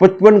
55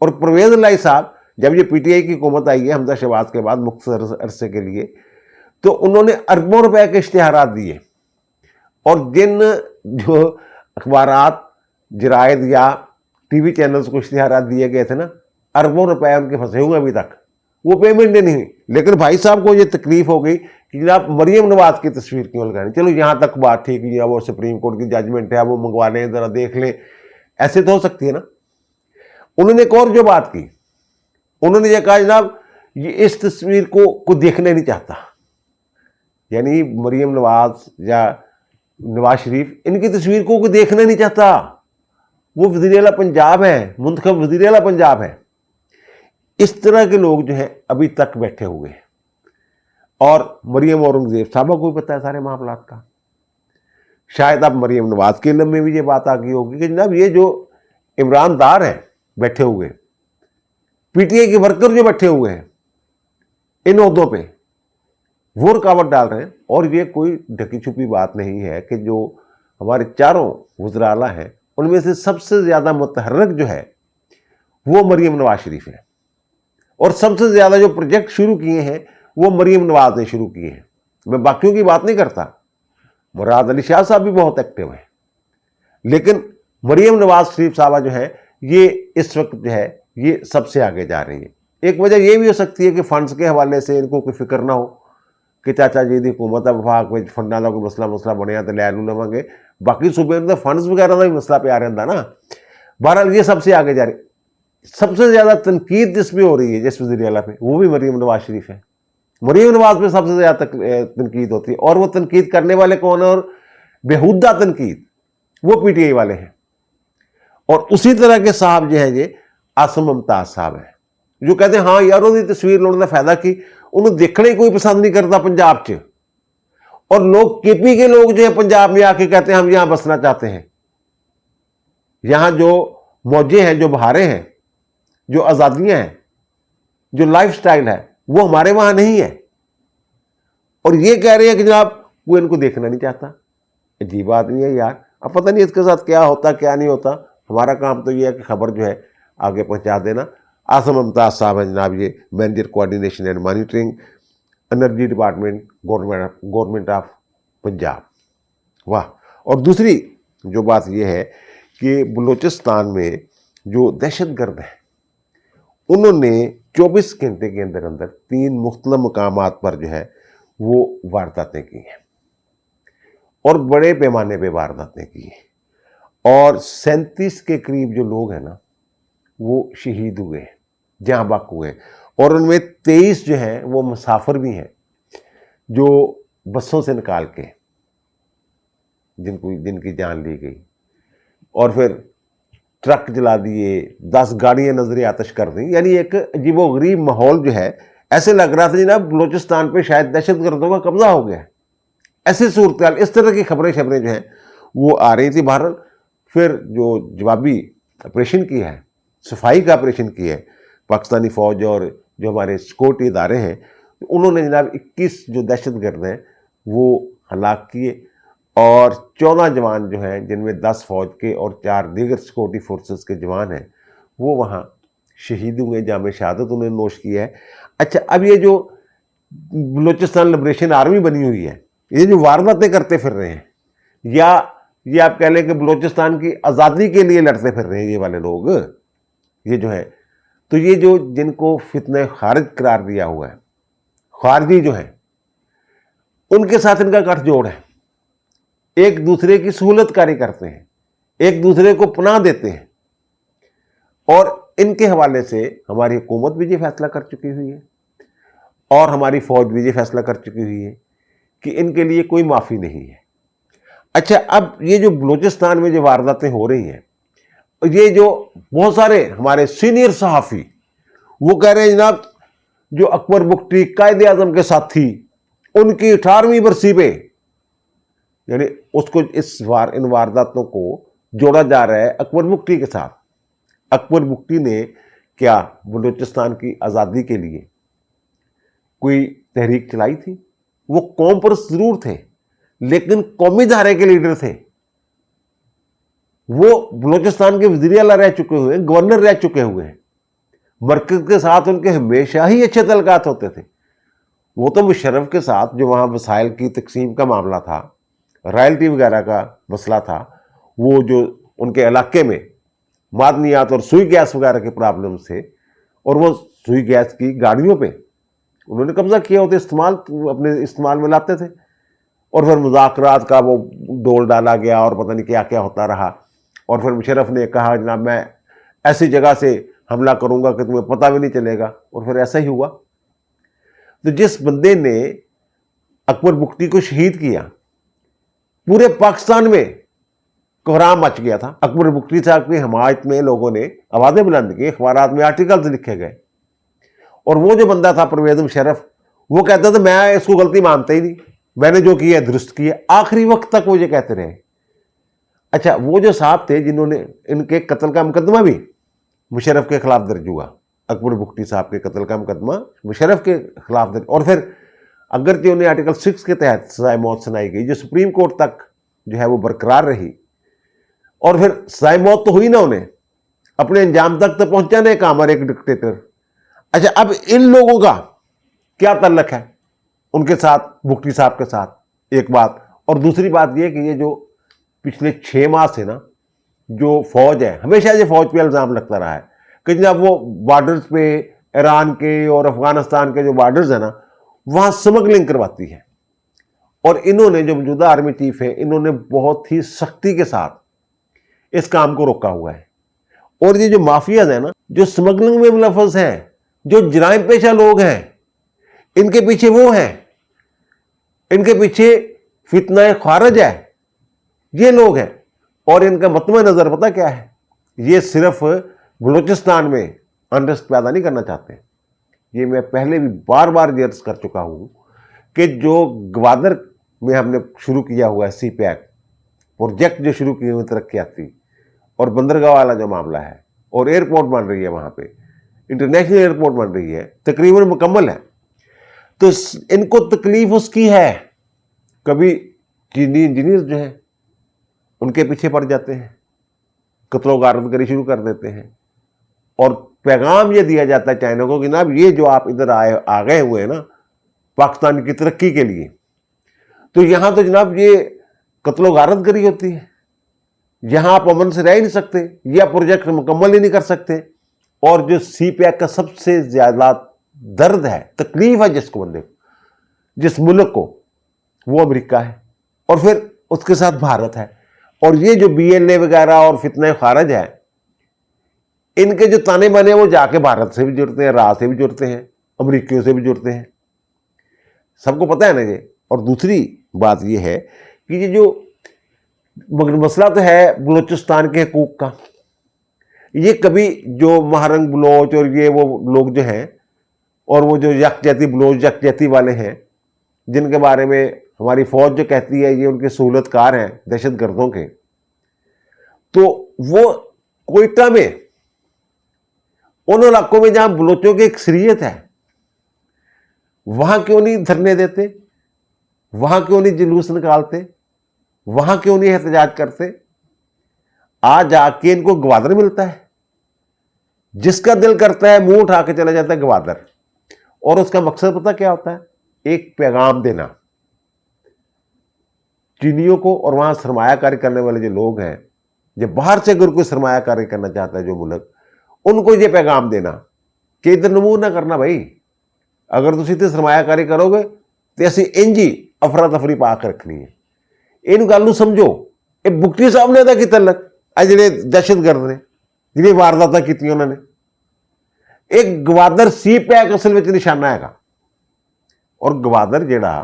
اور پرویز الہی صاحب جب یہ پی ٹی آئی کی حکومت آئی ہے حمزہ شہباز کے بعد مختصر عرصے کے لیے، تو انہوں نے اربوں روپے کے اشتہارات دیے، اور جن جو اخبارات، جرائد یا ٹی وی چینلز کو اشتہارات دیے گئے تھے نا، اربوں روپے ان کے پھنسے ہوئے ابھی تک، وہ پیمنٹ نہیں ہوئی۔ لیکن بھائی صاحب کو یہ تکلیف ہو گئی کہ جناب مریم نواز کی تصویر کیوں لگانی، چلو یہاں تک بات ٹھیک ہے، وہ سپریم کورٹ کی ججمنٹ ہے، وہ منگوا لیں، ذرا دیکھ لیں، ایسے تو ہو سکتی ہے نا۔ انہوں نے ایک اور جو بات کی، انہوں نے یہ کہا جناب یہ اس تصویر کو کوئی دیکھنا نہیں چاہتا، یعنی مریم نواز یا نواز شریف ان کی تصویر کو کوئی دیکھنا نہیں چاہتا، وہ وزیر اعلیٰ پنجاب ہے، منتخب وزیر اعلیٰ پنجاب ہے۔ اس طرح کے لوگ جو ہیں ابھی تک بیٹھے ہوئے ہیں، اور مریم اورنگزیب صاحبہ کو بھی پتہ ہے سارے معاملات کا۔ شاید اب مریم نواز کے علم میں بھی یہ بات آ گئی ہوگی کہ جناب یہ جو عمران دار ہیں بیٹھے ہوئے، پی ٹی آئی کے ورکر جو بیٹھے ہوئے ہیں ان عہدوں پہ، وہ رکاوٹ ڈال رہے ہیں۔ اور یہ کوئی ڈھکی چھپی بات نہیں ہے کہ جو ہمارے چاروں وزراء اعلیٰ ہیں ان میں سے سب سے زیادہ متحرک جو ہے وہ مریم نواز شریف ہے، اور سب سے زیادہ جو پروجیکٹ شروع کیے ہیں وہ مریم نواز نے شروع کیے ہیں۔ میں باقیوں کی بات نہیں کرتا، مراد علی شاہ صاحب بھی بہت ایکٹیو ہیں، لیکن مریم نواز شریف صاحبہ جو ہے یہ اس وقت جو ہے یہ سب سے آگے جا رہی ہے۔ ایک وجہ یہ بھی ہو سکتی ہے کہ فنڈز کے حوالے سے ان کو کوئی فکر نہ ہو کہ چاچا جی دی حکومت وفاق میں فنڈاں کا کوئی مسئلہ بنیا تو لے لوں لواں گے، باقی صوبے میں فنڈز وغیرہ کا بھی مسئلہ پہ آ رہا نا۔ بہرحال یہ سب سے آگے جا رہی۔ سب سے زیادہ تنقید جس پہ ہو رہی ہے جس وزیر اعلیٰ پہ، وہ بھی مریم نواز شریف ہے۔ مریم نواز پہ سب سے زیادہ تنقید ہوتی ہے، اور وہ تنقید کرنے والے کون ہیں؟ اور بےہودہ تنقید وہ پی ٹی آئی والے ہیں۔ اور اسی طرح کے صاحب جو ہیں یہ عاصم ممتاز صاحب ہیں، جو کہتے ہیں ہاں یار وہ تصویر لوگوں نے فائدہ کی، انہوں دیکھنے کوئی پسند نہیں کرتا پنجاب چ، اور لوگ کے پی کے لوگ جو ہیں پنجاب میں آ کے کہتے ہیں ہم یہاں بسنا چاہتے ہیں۔ یہاں جو موجیں ہیں، جو بہاریں ہیں، جو آزادیاں ہیں، جو لائف سٹائل ہے، وہ ہمارے وہاں نہیں ہے، اور یہ کہہ رہے ہیں کہ جناب وہ ان کو دیکھنا نہیں چاہتا۔ عجیب آدمی ہے یار، اب پتہ نہیں اس کے ساتھ کیا ہوتا کیا نہیں ہوتا۔ ہمارا کام تو یہ ہے کہ خبر جو ہے آگے پہنچا دینا۔ عاصم ممتاز صاحب ہیں جناب یہ manager coordination and monitoring, energy department, government of Punjab. واہ۔ اور دوسری جو بات یہ ہے کہ بلوچستان میں جو دہشت گرد ہیں انہوں نے 24 گھنٹے کے اندر 3 مختلف مقامات پر جو ہے وہ وارداتیں کی ہیں، اور بڑے پیمانے پہ وارداتیں کی ہیں، اور 37 کے قریب جو لوگ ہیں نا وہ شہید ہوئے ہیں، جہاں بحق ہوئے ہیں، اور ان میں 23 جو ہیں وہ مسافر بھی ہیں جو بسوں سے نکال کے جن کی جان لی گئی، اور پھر ٹرک جلا دیے، 10 گاڑیاں نظر آتش کر دیں۔ یعنی ایک عجیب و غریب ماحول جو ہے، ایسے لگ رہا تھا جناب بلوچستان پہ شاید دہشت گردوں کا قبضہ ہو گیا ہے۔ ایسی صورتحال، اس طرح کی خبریں جو ہیں وہ آ رہی تھی۔ بہرحال پھر جو جوابی آپریشن کیا ہے، صفائی کا آپریشن کیا ہے پاکستانی فوج اور جو ہمارے سیکورٹی ادارے ہیں، انہوں نے جناب 21 جو دہشت گرد ہیں وہ ہلاک کیے، اور 14 جوان جو ہیں جن میں 10 فوج کے اور 4 دیگر سیکورٹی فورسز کے جوان ہیں وہ وہاں شہید ہوئے، جام شہادت انہوں نے نوش کیا ہے۔ اچھا، اب یہ جو بلوچستان لبریشن آرمی بنی ہوئی ہے، یہ جو وارداتیں کرتے پھر رہے ہیں، یا یہ آپ کہہ لیں کہ بلوچستان کی آزادی کے لیے لڑتے پھر رہے ہیں یہ والے لوگ، یہ جو ہے، تو یہ جو جن کو فتنہ خارج قرار دیا ہوا ہے، خارجی جو ہیں، ان کے ساتھ ان کا گٹھ جوڑ ہے، ایک دوسرے کی سہولت کاری کرتے ہیں، ایک دوسرے کو پناہ دیتے ہیں، اور ان کے حوالے سے ہماری حکومت بھی یہ فیصلہ کر چکی ہوئی ہے، اور ہماری فوج بھی یہ فیصلہ کر چکی ہوئی ہے کہ ان کے لیے کوئی معافی نہیں ہے۔ اچھا، اب یہ جو بلوچستان میں جو وارداتیں ہو رہی ہیں، یہ جو بہت سارے ہمارے سینئر صحافی وہ کہہ رہے ہیں جناب جو اکبر بگٹی قائد اعظم کے ساتھی، ان کی 18ویں برسی پہ، یعنی اس کو ان وارداتوں کو جوڑا جا رہا ہے اکبر بگٹی کے ساتھ۔ اکبر بگٹی نے کیا بلوچستان کی آزادی کے لیے کوئی تحریک چلائی تھی؟ وہ قوم پر ضرور تھے، لیکن قومی دھارے کے لیڈر تھے۔ وہ بلوچستان کے وزیر اعلیٰ رہ چکے ہوئے ہیں، گورنر رہ چکے ہوئے ہیں، مرکز کے ساتھ ان کے ہمیشہ ہی اچھے تعلقات ہوتے تھے. وہ تو مشرف کے ساتھ جو وہاں وسائل کی تقسیم کا معاملہ تھا، رائلٹی وغیرہ کا مسئلہ تھا، وہ جو ان کے علاقے میں معدنیات اور سوئی گیس وغیرہ کے پرابلم تھے، اور وہ سوئی گیس کی گاڑیوں پہ انہوں نے قبضہ کیا ہوتے، اپنے استعمال میں لاتے تھے. اور پھر مذاکرات کا وہ ڈول ڈالا گیا اور پتہ نہیں کیا کیا ہوتا رہا. اور پھر مشرف نے کہا جناب میں ایسی جگہ سے حملہ کروں گا کہ تمہیں پتہ بھی نہیں چلے گا، اور پھر ایسا ہی ہوا. تو جس بندے نے اکبر بگٹی کو شہید کیا، پورے پاکستان میں کوہرام مچ گیا تھا. اکبر بگٹی صاحب کی حمایت میں لوگوں نے آوازیں بلند کی، اخبارات میں آرٹیکلز لکھے گئے. اور وہ جو بندہ تھا پرویز مشرف، وہ کہتا تھا میں اس کو غلطی مانتا ہی نہیں، میں نے جو کیا درست کیا. آخری وقت تک وہ یہ کہتے رہے. اچھا، وہ جو صاحب تھے جنہوں نے ان کے قتل کا مقدمہ بھی مشرف کے خلاف درج ہوا، اکبر بگٹی صاحب کے قتل کا مقدمہ مشرف کے خلاف درج، اور پھر اگرچہ انہیں آرٹیکل 6 کے تحت سزائے موت سنائی گئی جو سپریم کورٹ تک جو ہے وہ برقرار رہی، اور پھر سزائے موت تو ہوئی نا، انہیں اپنے انجام تک تو پہنچا نا ایک آمر، ایک ڈکٹیٹر. اچھا، اب ان لوگوں کا کیا تعلق ہے ان کے ساتھ، بگٹی صاحب کے ساتھ؟ ایک بات. اور دوسری بات یہ کہ یہ جو پچھلے 6 ماہ سے نا جو فوج ہے، ہمیشہ یہ فوج پہ الزام لگتا رہا ہے کہ جناب وہ بارڈرز پہ ایران کے اور افغانستان کے جو بارڈرز ہیں نا، وہاں سمگلنگ کرواتی ہے. اور انہوں نے جو موجودہ آرمی چیف ہے، انہوں نے بہت ہی سختی کے ساتھ اس کام کو روکا ہوا ہے. اور یہ جو مافیاز ہیں نا، جو سمگلنگ میں ملوث ہیں، جو جرائم پیشہ لوگ ہیں، ان کے پیچھے وہ ہیں، ان کے پیچھے فتنہ خارج ہے، یہ لوگ ہیں. اور ان کا مطمع نظر پتہ کیا ہے؟ یہ صرف بلوچستان میں انریسٹ پیدا نہیں کرنا چاہتے. یہ میں پہلے بھی بار بار یہ عرض کر چکا ہوں کہ جو گوادر میں ہم نے شروع کیا ہوا ہے سی پیک پروجیکٹ، جو شروع کیے ہوئے ترقیاتی، اور بندرگاہ والا جو معاملہ ہے، اور ایئرپورٹ بن رہی ہے وہاں پہ، انٹرنیشنل ایئرپورٹ بن رہی ہے، تقریباً مکمل ہے. تو ان کو تکلیف اس کی ہے. کبھی چینی انجینئر جو ہیں ان کے پیچھے پڑ جاتے ہیں، قتل و غارت گری شروع کر دیتے ہیں، اور پیغام یہ دیا جاتا ہے چائنا کو کہ جناب یہ جو آپ ادھر آ گئے ہوئے ہیں نا پاکستان کی ترقی کے لیے، تو یہاں تو جناب یہ قتل و غارت گری ہوتی ہے، یہاں آپ امن سے رہ ہی نہیں سکتے، یہ پروجیکٹ مکمل ہی نہیں کر سکتے. اور جو سی پیک کا سب سے زیادہ درد ہے، تکلیف ہے جس کو بندے کو، جس ملک کو، وہ امریکہ ہے، اور پھر اس کے ساتھ بھارت ہے. اور یہ جو بی ایل اے وغیرہ اور فتنہ خارج ہے، ان کے جو تانے بانے وہ جا کے بھارت سے بھی جڑتے ہیں، راہ سے بھی جڑتے ہیں، امریکیوں سے بھی جڑتے ہیں. سب کو پتہ ہے نا یہ. اور دوسری بات یہ ہے کہ یہ جو مسئلہ تو ہے بلوچستان کے حقوق کا، یہ کبھی جو مہرنگ بلوچ اور یہ وہ لوگ جو ہیں، اور وہ جو یکجہتی بلوچ یکجہتی والے ہیں، جن کے بارے میں ہماری فوج جو کہتی ہے یہ ان کے سہولت کار ہیں دہشت گردوں کے، تو وہ کوئٹہ میں ان علاقوں میں جہاں بلوچوں کی اکثریت ہے، وہاں کیوں نہیں دھرنے دیتے، وہاں کیوں نہیں جلوس نکالتے، وہاں کیوں نہیں احتجاج کرتے؟ آج آ کے ان کو گوادر ملتا ہے، جس کا دل کرتا ہے منہ اٹھا کے چلا جاتا ہے گوادر. اور اس کا مقصد پتہ کیا ہوتا ہے؟ ایک پیغام دینا چینیوں کو، اور وہاں سرمایہ کاری کرنے والے جو لوگ ہیں، جو باہر سے اگر کوئی سرمایہ کاری کرنا چاہتا ہے جو ملک، ان کو یہ پیغام دینا کہ ادھر نمو نہ کرنا بھائی، اگر تسی تے سرمایہ کاری کرو گے تو اسی انجی افراتفری پا کے رکھنی ہے. ان گل سمجھو. یہ بگٹی صاحب نے ادا کی تعلق جڑے دہشت گرد نے جنہیں وارداتاں کیتیاں انہوں نے، ایک گوادر سی پیک اصل میں نشانہ ہے گا. اور گوادر جڑا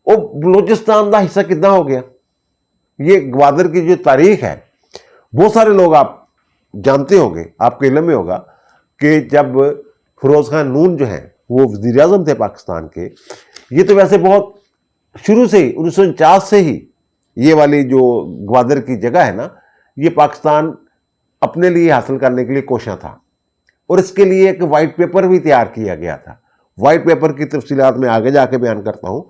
وہ بلوچستان دا حصہ کداں ہو گیا؟ یہ گوادر کی جو تاریخ ہے، بہت سارے لوگ آپ جانتے ہوں گے، آپ کے علم میں ہوگا کہ جب فیروز خان نون جو ہیں وہ وزیر اعظم تھے پاکستان کے، یہ تو ویسے بہت شروع سے ہی 1949 سے ہی یہ والی جو گوادر کی جگہ ہے نا، یہ پاکستان اپنے لیے حاصل کرنے کے لیے کوشاں تھا. اور اس کے لیے ایک وائٹ پیپر بھی تیار کیا گیا تھا. وائٹ پیپر کی تفصیلات میں آگے جا کے بیان کرتا ہوں.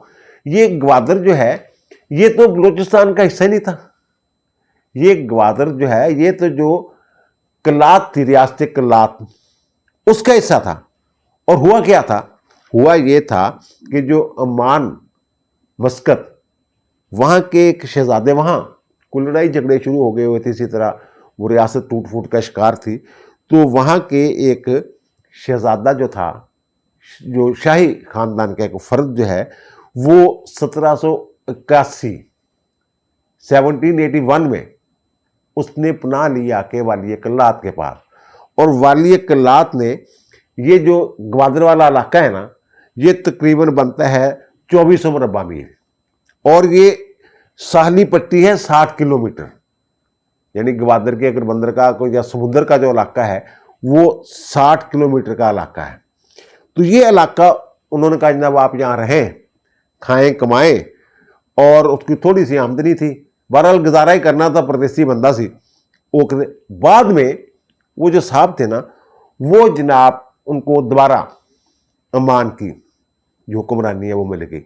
یہ گوادر جو ہے یہ تو بلوچستان کا حصہ نہیں تھا. یہ گوادر جو ہے یہ تو جو کلات تھی، ریاست کلات، اس کا حصہ تھا. اور ہوا کیا تھا؟ ہوا یہ تھا کہ جو عمان، مسقط، وہاں کے ایک شہزادے، وہاں کوئی لڑائی جھگڑے شروع ہو گئے ہوئے تھے، اسی طرح وہ ریاست ٹوٹ پھوٹ کا شکار تھی. تو وہاں کے ایک شہزادہ جو تھا، جو شاہی خاندان کا ایک فرد جو ہے، وہ 1781 1781 میں اس نے پناہ لی آ کے والی کلات کے پاس. اور والی کلات نے یہ جو گوادر والا علاقہ ہے نا، یہ تقریباً بنتا ہے 2400 مربع میل، اور یہ ساحلی پٹی ہے 60 کلومیٹر. یعنی گوادر کے اگر بندرگاہ کو یا سمندر کا جو علاقہ ہے وہ 60 کلومیٹر کا علاقہ ہے. تو یہ علاقہ انہوں نے کہا جناب آپ یہاں رہیں، کھائیں کمائیں، اور اس کی تھوڑی سی آمدنی تھی، بہرحال گزارا ہی کرنا تھا، پردیسی بندہ سی. بعد میں وہ جو صاحب تھے نا، وہ جناب ان کو دوبارہ عمان کی جو حکمرانی ہے وہ مل گئی.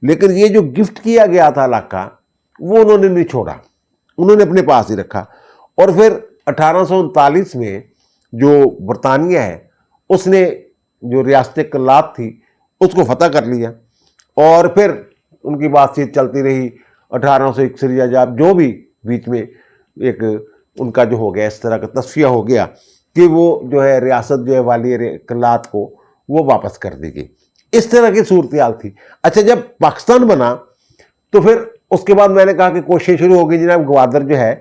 لیکن یہ جو گفٹ کیا گیا تھا علاقہ، وہ انہوں نے نہیں چھوڑا، انہوں نے اپنے پاس ہی رکھا. اور پھر 1839 میں جو برطانیہ ہے اس نے جو ریاست کلات تھی اس کو فتح کر لیا. اور پھر ان کی بات چیت چلتی رہی. 1861 یا جو بھی بیچ میں ایک ان کا جو ہو گیا، اس طرح کا تصفیہ ہو گیا کہ وہ جو ہے ریاست جو ہے والی کلات کو وہ واپس کر دی گئی. اس طرح کی صورتحال تھی. اچھا، جب پاکستان بنا تو پھر اس کے بعد میں نے کہا کہ کوششیں شروع ہو گئی. جناب گوادر جو ہے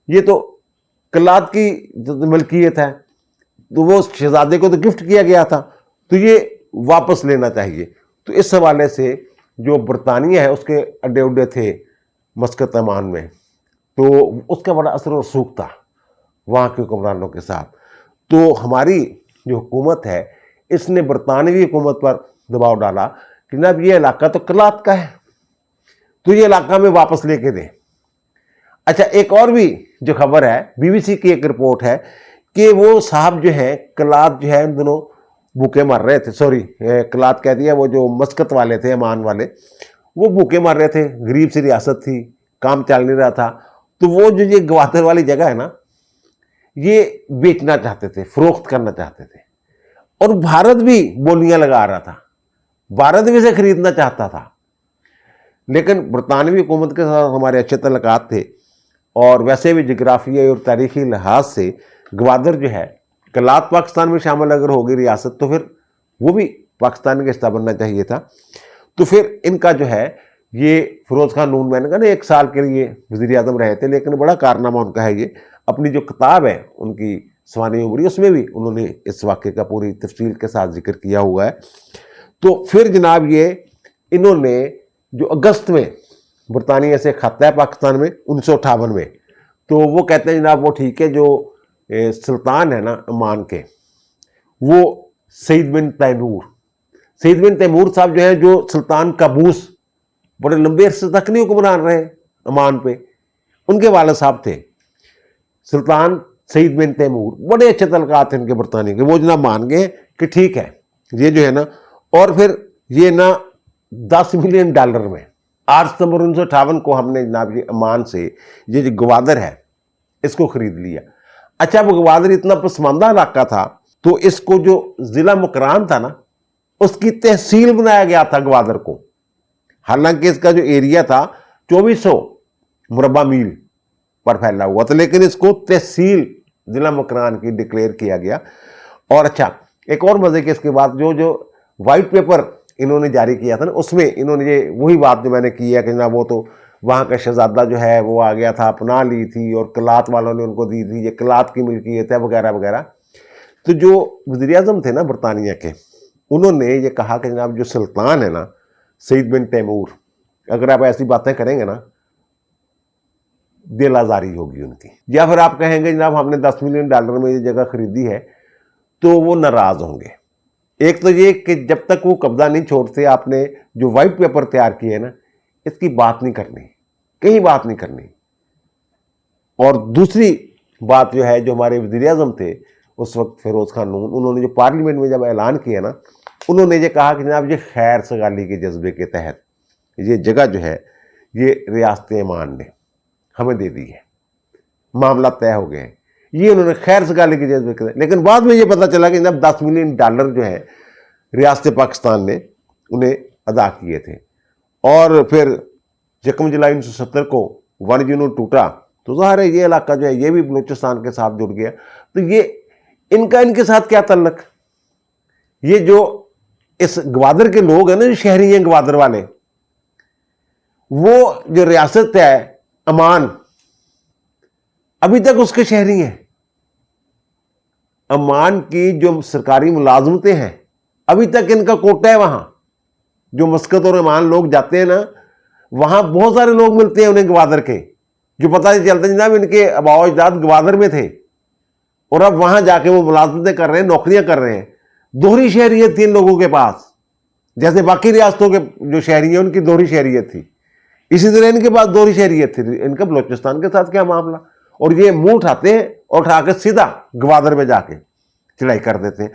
یہ تو کلات کی ملکیت ہے، تو وہ شہزادے کو تو گفٹ کیا گیا تھا، تو یہ واپس لینا چاہیے. تو اس حوالے سے جو برطانیہ ہے اس کے اڈے اڈے تھے مسقط عمان میں، تو اس کا بڑا اثر و رسوخ تھا وہاں کے حکمرانوں کے ساتھ. تو ہماری جو حکومت ہے اس نے برطانوی حکومت پر دباؤ ڈالا کہ جناب یہ علاقہ تو کلات کا ہے، تو یہ علاقہ میں واپس لے کے دیں. اچھا، ایک اور بھی جو خبر ہے، بی بی سی کی ایک رپورٹ ہے کہ وہ صاحب جو ہیں کلات جو ہے ان دنوں بھوکے مر رہے تھے. سوری، کلات کہہ دیا، وہ جو مسقط والے تھے، عمان والے، وہ بھوکے مر رہے تھے. غریب سی ریاست تھی، کام چل نہیں رہا تھا. تو وہ جو یہ گوادر والی جگہ ہے نا، یہ بیچنا چاہتے تھے، فروخت کرنا چاہتے تھے. اور بھارت بھی بولیاں لگا رہا تھا، بھارت بھی اسے خریدنا چاہتا تھا. لیکن برطانوی حکومت کے ساتھ ہمارے اچھے تعلقات تھے، اور ویسے بھی جغرافیائی اور تاریخی لحاظ سے گوادر جو ہے کلات پاکستان میں شامل اگر ہوگی ریاست تو پھر وہ بھی پاکستان کا حصہ بننا چاہیے تھا. تو پھر ان کا جو ہے یہ فیروز خان نون، میں نے کہا نا 1 سال کے لیے وزیر اعظم رہے تھے، لیکن بڑا کارنامہ ان کا ہے. یہ اپنی جو کتاب ہے ان کی سوانح عمری، اس میں بھی انہوں نے اس واقعے کا پوری تفصیل کے ساتھ ذکر کیا ہوا ہے. تو پھر جناب یہ انہوں نے جو اگست میں برطانیہ سے خط ہے پاکستان میں 1958 میں، تو وہ کہتے ہیں جناب وہ ٹھیک ہے، جو سلطان ہے نا عمان کے، وہ سعید بن تیمور صاحب جو ہیں، جو سلطان قابوس بڑے لمبے عرصے تک نہیں حکمران رہے عمان پہ، ان کے والد صاحب تھے سلطان سعید بن تیمور. بڑے اچھے تعلقات ہیں ان کے برطانیہ کے. وہ جناب مان گئے کہ ٹھیک ہے یہ جو ہے نا، اور پھر یہ نا $10 ملین میں 8 ستمبر 1958 کو ہم نے جناب یہ عمان سے یہ جو گوادر ہے اس کو خرید لیا. اچھا، وہ گوادر اتنا پسماندہ علاقہ تھا تو اس کو جو ضلع مکران تھا نا، اس کی تحصیل بنایا گیا تھا گوادر کو. حالانکہ اس کا جو ایریا تھا 2400 مربع میل پر پھیلا ہوا تھا، لیکن اس کو تحصیل ضلع مکران کی ڈکلیئر کیا گیا. اور اچھا، ایک اور مزے کے اس کے بعد جو وائٹ پیپر انہوں نے جاری کیا تھا نا، اس میں انہوں نے یہ وہی بات جو میں نے کی ہے کہ جناب وہ تو وہاں کا شہزادہ جو ہے وہ آ گیا تھا، پناہ لی تھی، اور کلات والوں نے ان کو دی تھی، یہ کلات کی ملکیت ہے وغیرہ وغیرہ. تو جو وزیر اعظم تھے نا برطانیہ کے، انہوں نے یہ کہا کہ جناب جو سلطان ہے نا سعید بن تیمور، اگر آپ ایسی باتیں کریں گے نا دل آزاری ہوگی ان کی، یا پھر آپ کہیں گے جناب ہم نے $10 ملین میں یہ جگہ خریدی ہے، تو وہ ناراض ہوں گے. ایک تو یہ کہ جب تک وہ قبضہ نہیں چھوڑتے، آپ نے جو وائٹ پیپر تیار کیے نا اس کی بات نہیں کرنی، کہیں بات نہیں کرنی. اور دوسری بات جو ہے، جو ہمارے وزیر اعظم تھے اس وقت فیروز خان نون، انہوں نے جو پارلیمنٹ میں جب اعلان کیا نا، انہوں نے یہ کہا کہ جناب یہ خیر سگالی کے جذبے کے تحت یہ جگہ جو ہے یہ ریاست عمان نے ہمیں دے دی ہے، معاملہ طے ہو گئے ہیں. یہ انہوں نے خیر سگالے کی جذبے کرے. لیکن بعد میں یہ پتا چلا کہ جب $10 ملین جو ہے ریاست پاکستان نے انہیں ادا کیے تھے، اور پھر 1 جولائی 1970 کو 1 یونٹ ٹوٹا، تو ظاہر ہے یہ علاقہ جو ہے یہ بھی بلوچستان کے ساتھ جڑ گیا. تو یہ ان کے ساتھ کیا تعلق؟ یہ جو اس گوادر کے لوگ ہیں نا، جو شہری ہیں گوادر والے، وہ جو ریاست ہے امان، ابھی تک اس کے شہری ہیں. امان کی جو سرکاری ملازمتیں ہیں ابھی تک ان کا کوٹا ہے. وہاں جو مسقط اور امان لوگ جاتے ہیں نا، وہاں بہت سارے لوگ ملتے ہیں انہیں گوادر کے، جو پتہ نہیں چلتا جناب ان کے آباء و اجداد گوادر میں تھے، اور اب وہاں جا کے وہ ملازمتیں کر رہے ہیں، نوکریاں کر رہے ہیں. دوہری شہریت تھی ان لوگوں کے پاس، جیسے باقی ریاستوں کے جو شہری ہیں ان کی دوہری شہریت تھی، اسی طرح ان کے پاس دوہری شہریت تھی. ان کا بلوچستان کے ساتھ کیا معاملہ؟ اور یہ منہ اٹھاتے ہیں اور اٹھا کے سیدھا گوادر میں جا کے چڑھائی کر دیتے ہیں.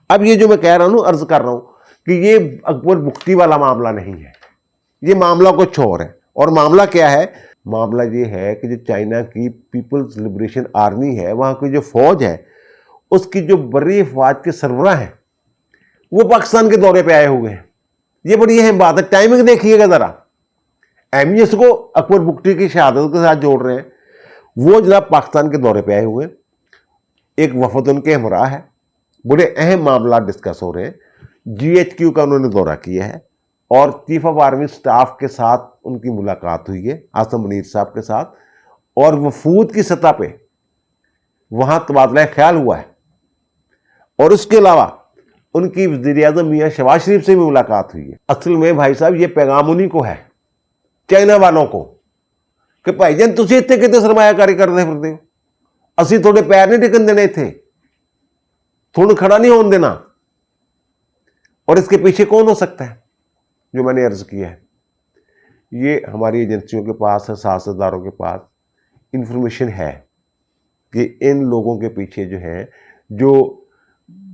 اب یہ جو میں کہہ رہا ہوں، عرض کر رہا ہوں کہ یہ اکبر بگٹی والا معاملہ نہیں ہے، یہ معاملہ کچھ اور ہے. اور معاملہ کیا ہے؟ معاملہ یہ ہے کہ جو چائنا کی پیپلز لبریشن آرمی ہے، وہاں کی جو فوج ہے، اس کی جو بری افواج کے سربراہ ہیں وہ پاکستان کے دورے پہ آئے ہوئے ہیں. یہ بڑی اہم بات ہے، ٹائمنگ دیکھیے گا ذرا. اہمیت کو اکبر بگٹی کی شہادت کے ساتھ جوڑ رہے ہیں. وہ جناب پاکستان کے دورے پہ آئے ہوئے ہیں، ایک وفد ان کے ہمراہ ہے، بڑے اہم معاملات ڈسکس ہو رہے ہیں. GHQ کا انہوں نے دورہ کیا ہے، اور چیف آف آرمی سٹاف کے ساتھ ان کی ملاقات ہوئی ہے، عاصم منیر صاحب کے ساتھ، اور وفود کی سطح پہ وہاں تبادلہ خیال ہوا ہے. اور اس کے علاوہ ان کی وزیر اعظم میاں شہباز شریف سے بھی ملاقات ہوئی ہے. اصل میں بھائی صاحب یہ پیغام انہیں کو ہے، چائنا والوں کو، کہ بھائی جان تسی اتنے کتنے سرمایہ کاری کرتے پھرتے ہو، اسی تھوڑے پیر نہیں ٹکن دینے تھے، تھوڑا کھڑا نہیں ہون دینا. اور اس کے پیچھے کون ہو سکتا ہے؟ جو میں نے عرض کیا ہے، یہ ہماری ایجنسیوں کے پاس ہے، سیاستداروں کے پاس انفارمیشن ہے کہ ان لوگوں کے پیچھے جو ہے، جو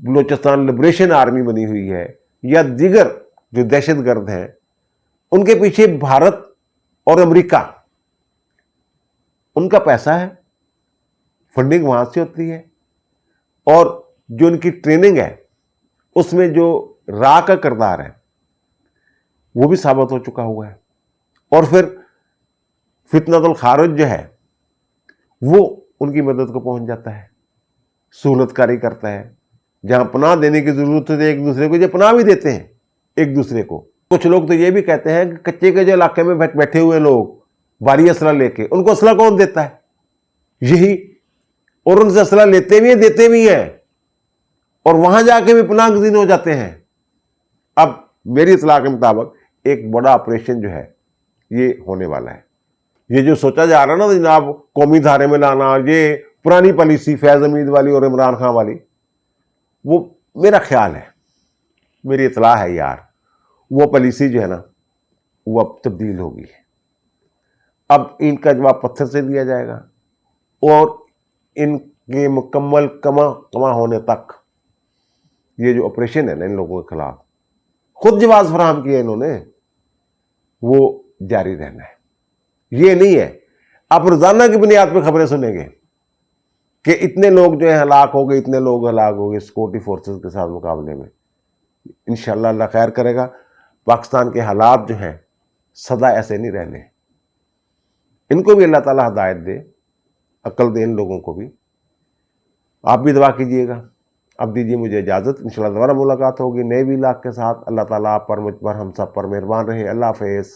بلوچستان لبریشن آرمی بنی ہوئی ہے یا دیگر جو دہشت گرد ہیں، ان کے پیچھے بھارت اور امریکہ، ان کا پیسہ ہے، فنڈنگ وہاں سے ہوتی ہے، اور جو ان کی ٹریننگ ہے اس میں جو را کا کردار ہے وہ بھی ثابت ہو چکا ہوا ہے. اور پھر فتنۃ الخارج جو ہے وہ ان کی مدد کو پہنچ جاتا ہے، سہولت کاری کرتا ہے. جہاں پناہ دینے کی ضرورت ہے ایک دوسرے کو، جو پناہ بھی دیتے ہیں ایک دوسرے کو. کچھ لوگ تو یہ بھی کہتے ہیں کہ کچے کے جو علاقے میں بیٹھے ہوئے لوگ بھاری اسلحہ لے کے، ان کو اسلحہ کون دیتا ہے؟ یہی. اور ان سے اسلحہ لیتے بھی ہیں، دیتے بھی ہیں، اور وہاں جا کے بھی پناہ گزین ہو جاتے ہیں. اب میری اطلاع کے مطابق ایک بڑا آپریشن جو ہے یہ ہونے والا ہے. یہ جو سوچا جا رہا ہے نا جناب قومی دھارے میں لانا، یہ پرانی پالیسی فیض حمید والی اور عمران خان والی، وہ میرا خیال ہے، میری اطلاع ہے یار، وہ پالیسی جو ہے نا وہ اب تبدیل ہوگی. اب ان کا جواب پتھر سے دیا جائے گا، اور ان کے مکمل کما ہونے تک یہ جو آپریشن ہے نا ان لوگوں کے خلاف، خود جواز فراہم کیا انہوں نے، وہ جاری رہنا ہے. یہ نہیں ہے آپ روزانہ کی بنیاد پہ خبریں سنیں گے کہ اتنے لوگ جو ہیں ہلاک ہو گئے، اتنے لوگ ہلاک ہو گئے سیکورٹی فورسز کے ساتھ مقابلے میں. انشاءاللہ اللہ خیر کرے گا. پاکستان کے حالات جو ہیں سدا ایسے نہیں رہنے. ان کو بھی اللہ تعالیٰ ہدایت دے، عقل دے ان لوگوں کو بھی. آپ بھی دعا کیجئے گا. اب دیجیے مجھے اجازت، انشاءاللہ دوبارہ ملاقات ہوگی نئے ویلاگ کے ساتھ. اللہ تعالیٰ آپ پر، مجھ پر، ہم سب پر مہربان رہے. اللہ حافظ.